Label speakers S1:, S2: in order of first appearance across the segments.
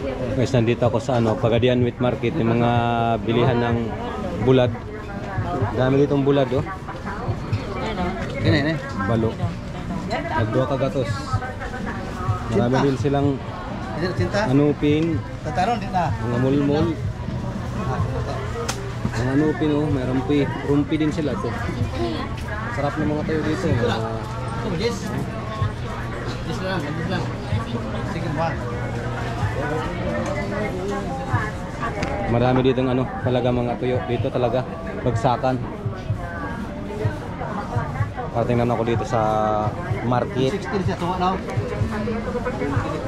S1: Guys, nandito ako sa Pagadian Wheat Market, yung mga bilihan ng bulad. Dami ditong bulad, oh. Balo. Nagduwa kagatos. Marami din silang anupin, mga mulmul. Mga anupin, oh, may rumpi din sila to. Sarap ng mga tayo dito. Marami dito talaga mga tuyo. Dito talaga bagsakan. Patingnan ako dito sa market.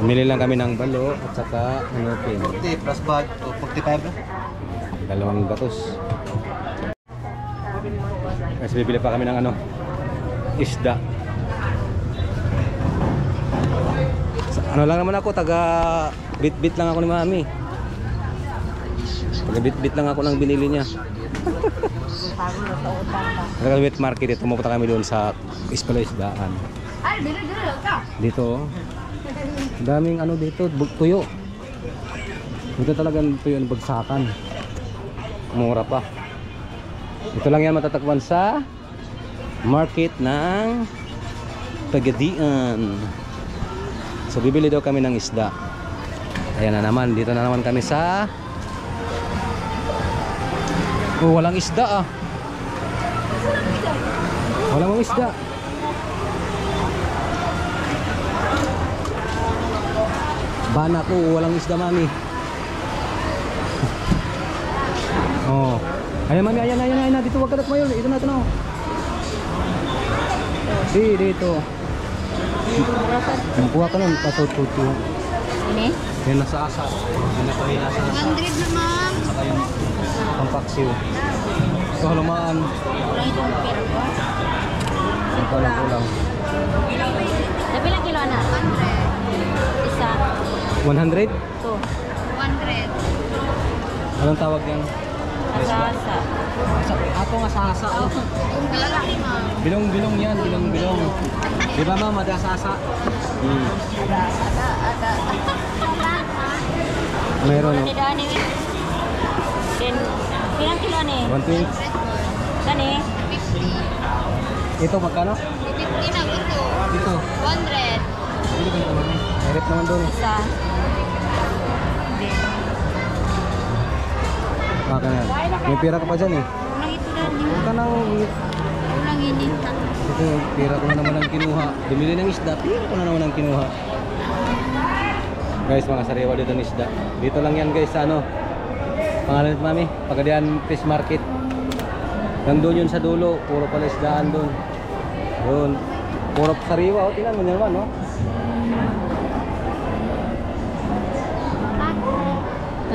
S1: Bumili lang kami ng balo at saka anupin.
S2: 40 plus bag, 45 na.
S1: Dalawang gatos. Kasi bibili pa kami ng isda. Lang naman ako, taga bit-bit lang ako ni Mami. Taga bit-bit lang ako ng binili niya. Taga wheat market ito, pumunta kami doon sa isdaan. Dito, daming dito, tuyo. Dito talagang tuyo ang bagsakan. Mura pa. Ito lang yan matatagpuan sa market ng Pagadian. So bibili daw kami ng isda. Ayan na naman, dito na naman kami sa walang isda ah. Walang isda. Bana ko, walang isda Mami. Oh. Ayan Mami, ayan. Dito wag ka na tumayo. Ito na. Dito. Kuha ka nun, patututu.
S3: Ini?
S1: Yan nasa asa. Yan na kami nasa asa.
S3: 100 naman.
S1: Saka yung pampaksiw. Ito halumaan.
S3: Kulang itong pera ko.
S1: Kulang.
S3: Tapi lang kilo na? 100. Isa.
S1: 100?
S3: Ito. 100.
S1: Anong tawag yan?
S3: Asa-asa.
S1: Ako nga sa-asa.
S3: Lalaki mo.
S1: Bilong-bilong yan, bilong-bilong. Di ba ma'am, ada-asa?
S3: Ada.
S1: Mayroon no?
S3: Dani. Then, pilang kilo ni?
S1: 120.
S3: Kani?
S1: Ito magkano?
S3: 50 na gusto.
S1: Dito.
S3: 100.
S1: Hindi ko ito mami. Merit naman doon.
S3: Isa.
S1: Baka na yan. May pira ka pa dyan eh.
S3: Kulang ito dani.
S1: Huwag ka nang...
S3: Kulang ini.
S1: Ito, pira ko na naman ang kinuha. Bumili ng isda, pira ko na naman ang kinuha. Guys, mga sariwa dito ng isda. Dito lang yan guys sa pangalan nito Mami, Pagadian Fish Market. Nandun yun sa dulo, puro pala isdaan doon. Doon, puro sariwa. O, tingnan mo nyo naman, no?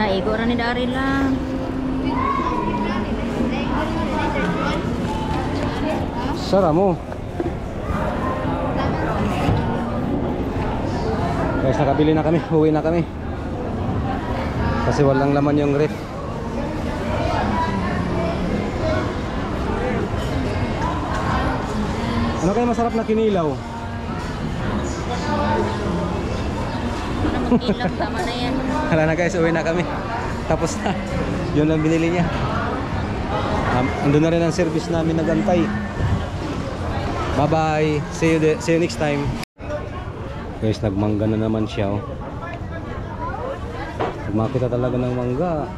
S3: Igo ra ni dari lang.
S1: Sara mo. Guys, nakabili na kami, uwi na kami. Kasi walang laman yung ref. Ano kayo masarap na kinilaw?
S3: Ilang tama na yan.
S1: Hala na guys, uwi na kami. Tapos na. Yun lang binili niya. Andun na rin ang service namin nagantay. Bye bye. See you next time. Guys, nagmangga na naman siya. Oh. Nagmakita talaga ng mangga.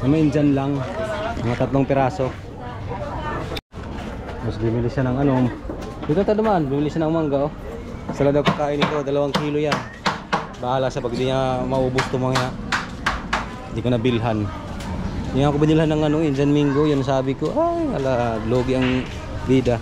S1: May dyan lang. Mga 3 piraso. Tapos bumili siya ng dito tayo naman, bumili siya ng mangga. Oh. Sila daw kakain ito, 2 kilo yan. Bahala sa pag di niya maubos ito mga. Hindi ko nabilhan. Hindi ako binilhan ng Indian Mingo. Yan sabi ko, ay ala, logi ang bida.